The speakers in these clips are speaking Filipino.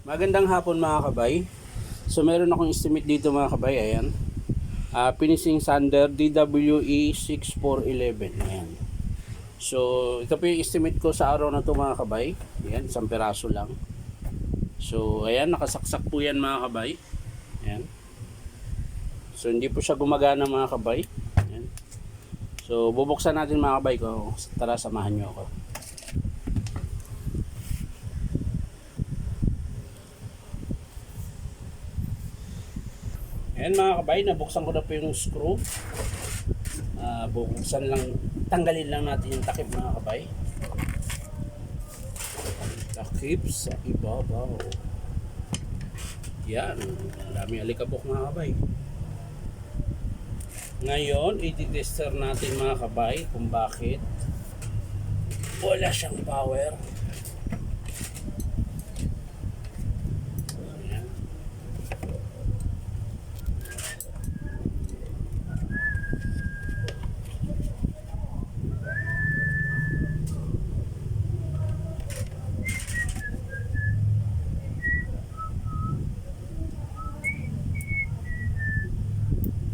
Magandang hapon mga kabay. So meron akong estimate dito mga kabay. Ayan. Finishing sander DWE 6411. Ayan. So ito po yung estimate ko sa araw na to mga kabay. Ayan, isang peraso lang. So ayan, nakasaksak po yan mga kabay. Ayan. So hindi po siya gumagana mga kabay. Ayan. So bubuksan natin mga kabay ko. Tara, samahan nyo ako. Ayan mga kabay, nabuksan ko na po yung screw. Buksan lang, tanggalin lang natin yung takip mga kabay. Takip sa ibabaw. Yan, dami alikabok mga kabay. Ngayon, i-tester natin mga kabay kung bakit wala siyang power.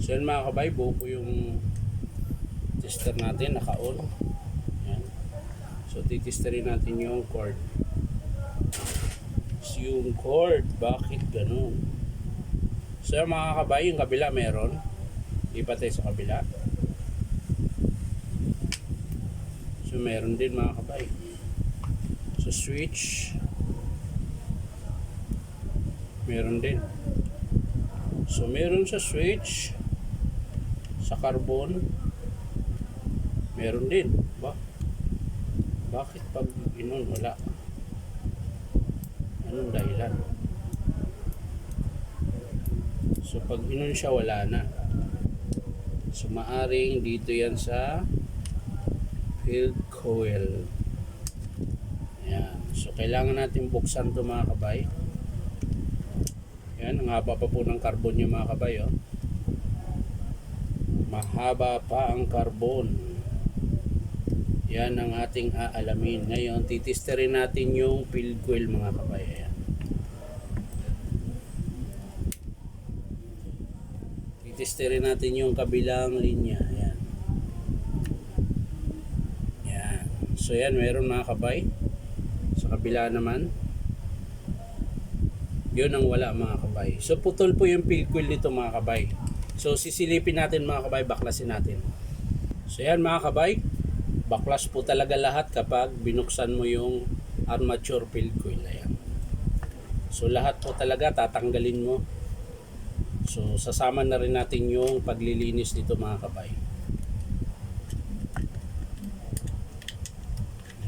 So yan mga kabay, buo po yung tester natin, naka-on. Yan. So titesterin natin yung cord. So yung cord, bakit ganun? So yan mga kabay, yung kabila meron. Lipat tayo sa kabila. So meron din mga kabay. So switch, meron din. So meron sa switch, sa carbon, meron din. Bakit pag inon wala? Anong dahilan? So pag inon siya wala na. So maaring dito yan sa field coil. Ayan. So kailangan natin buksan to mga kabay. Yan, ang haba pa po ng carbon yung mga kabay. Oh. Mahaba pa ang carbon. Yan ang ating aalamin. Ngayon, titesterin natin yung field coil mga kabay. Ayan. Titesterin natin yung kabilang linya. Ayan. Ayan. So yan, meron mga kabay. Sa kabila naman. Yun ang wala mga kabay. So putol po yung field coil nito mga kabay. So sisilipin natin mga kabay, baklasin natin. So yan mga kabay, baklas po talaga lahat kapag binuksan mo yung armature field coil. Ayan. So lahat po talaga tatanggalin mo. So sasama na rin natin yung paglilinis dito mga kabay.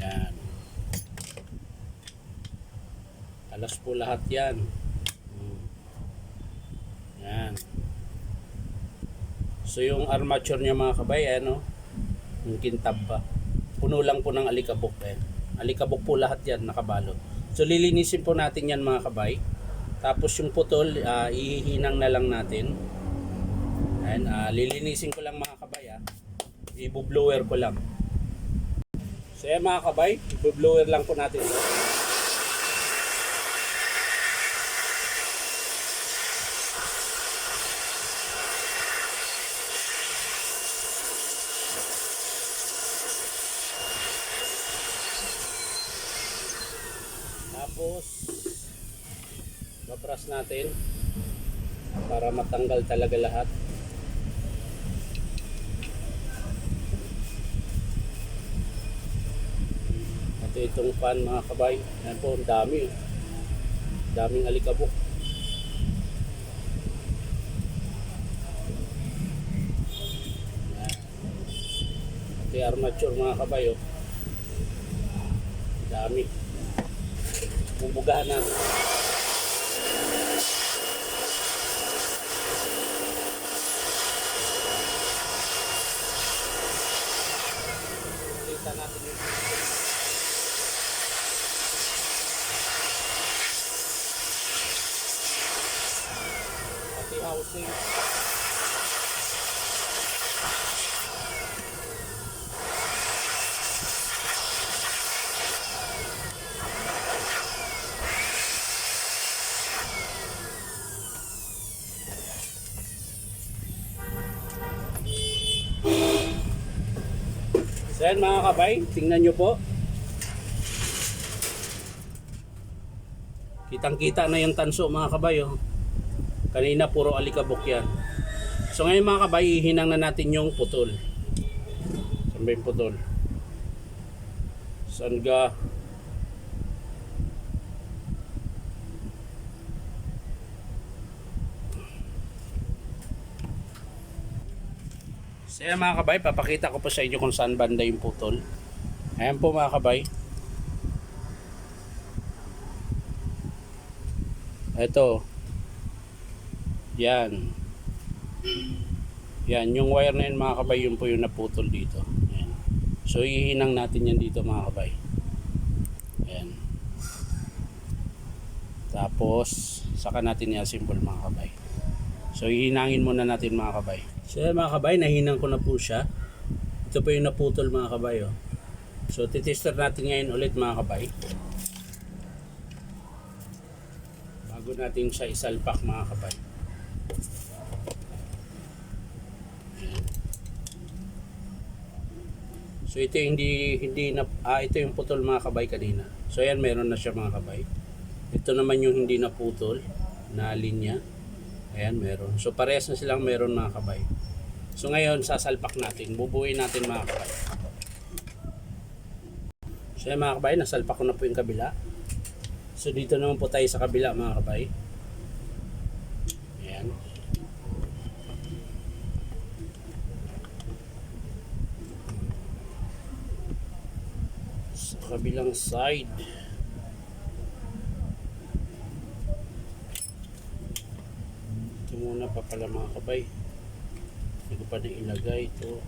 Yan. Alas po lahat yan. Yan. So yung armature niya mga kabay, ano, yung kintab pa. Puno lang po ng alikabok. Alikabok po lahat yan, nakabalot. So lilinisin po natin yan mga kabay. Tapos yung putol, ihihinang na lang natin. Ayan, lilinisin ko lang mga kabay. I-blower ko lang. So yan mga kabay, i-blower lang po natin. Tapos babras natin para matanggal talaga lahat. At itong fan mga kabay, yan po, ang dami. Daming alikabok. At yung armature mga kabay, oh. Dami. Bubugahan natin. Kita natin yung pati housing. So yan mga kabay, tingnan nyo po. Kitang-kita na yung tanso mga kabay. Oh. Kanina puro alikabok yan. So ngayon mga kabay, ihinang na natin yung putol. Saan ba yung putol? Saan ga? So yan mga kabay, papakita ko po sa inyo kung saan banda yung putol. Ayan po mga kabay. Ito. Yan. Yan, yung wire na yun mga kabay, yun po yung naputol dito. Ayan. So ihinang natin yan dito mga kabay. Ayan. Tapos saka natin i-assemble mga kabay. So ihinangin muna natin mga kabay. So yan mga kabay, nahinang ko na po siya. Ito po yung naputol mga kabay. Oh. So titester natin ngayon ulit mga kabay. Bago natin siya isalpak mga kabay. So ito hindi na ito yung putol mga kabay kanina. So yan, meron na siya mga kabay. Ito naman yung hindi naputol na linya. Ayan, meron. So parehas na silang meron mga kabay. So ngayon sasalpak natin, bubuuin natin mga kabay. So yan mga kabay, nasalpak ko na po yung kabila. So dito naman po tayo sa kabila mga kabay. Ayan. Sa kabilang side. Ito muna pa pala mga kabay. Hindi ko pa na ilagay ito.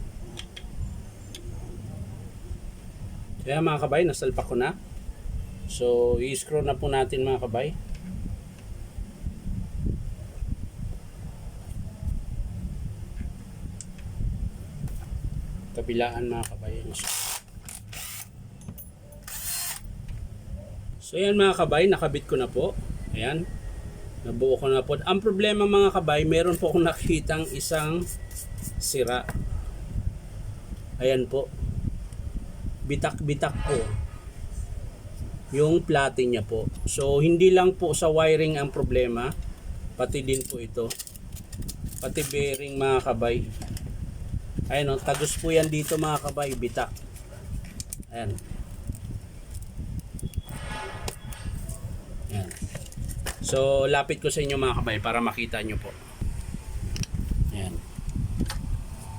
Kaya mga kabay, nasalpak ko na. So i-screw na po natin mga kabay. Kabilaan mga kabay. So yan mga kabay, nakabit ko na po. Ayan. Nabuo ko na po. Ang problema mga kabay, meron po akong nakitang isang sira. Ayan po. Bitak-bitak po yung platin niya po. So hindi lang po sa wiring ang problema, pati din po ito. Pati bearing mga kabay. Ayan o, tagos po yan dito mga kabay, bitak. Ayan. Ayan. So lapit ko sa inyo mga kabay para makita nyo po. Ayan.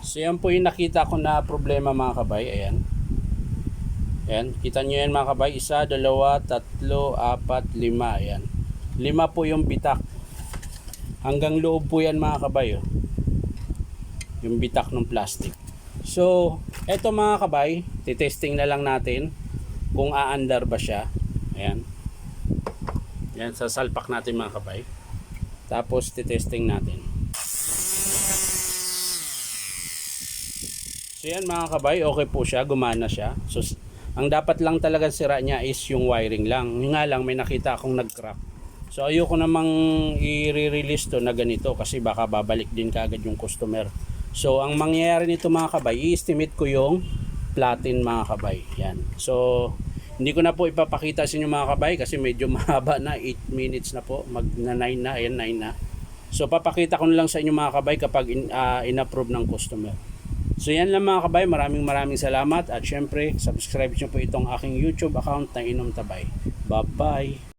So yan po yung nakita ko na problema mga kabay. Ayan. Ayan. Kita nyo yan mga kabay. 1, 2, 3, 4, 5. Ayan. 5 po yung bitak. Hanggang loob po yan mga kabay. Oh. Yung bitak ng plastic. So eto mga kabay, titesting na lang natin kung aandar ba siya. Ayan. Yan, sasalpak natin mga kabay. Tapos titesting natin. So yan mga kabay, okay po siya, gumana siya. So ang dapat lang talaga sira niya is yung wiring lang. Yung nga lang, may nakita akong nag-crack. So ayoko namang i-release to na ganito kasi baka babalik din kaagad yung customer. So ang mangyayari nito mga kabay, i-estimate ko yung platin mga kabay. Yan. So hindi ko na po ipapakita sa inyo mga kabay kasi medyo mahaba na, 8 minutes na po, mag na 9 na, ayan 9 na. So papakita ko na lang sa inyo mga kabay kapag in-approve ng customer. So yan lang mga kabay, maraming salamat at syempre subscribe nyo po itong aking YouTube account na Inom Tabay. Bye bye!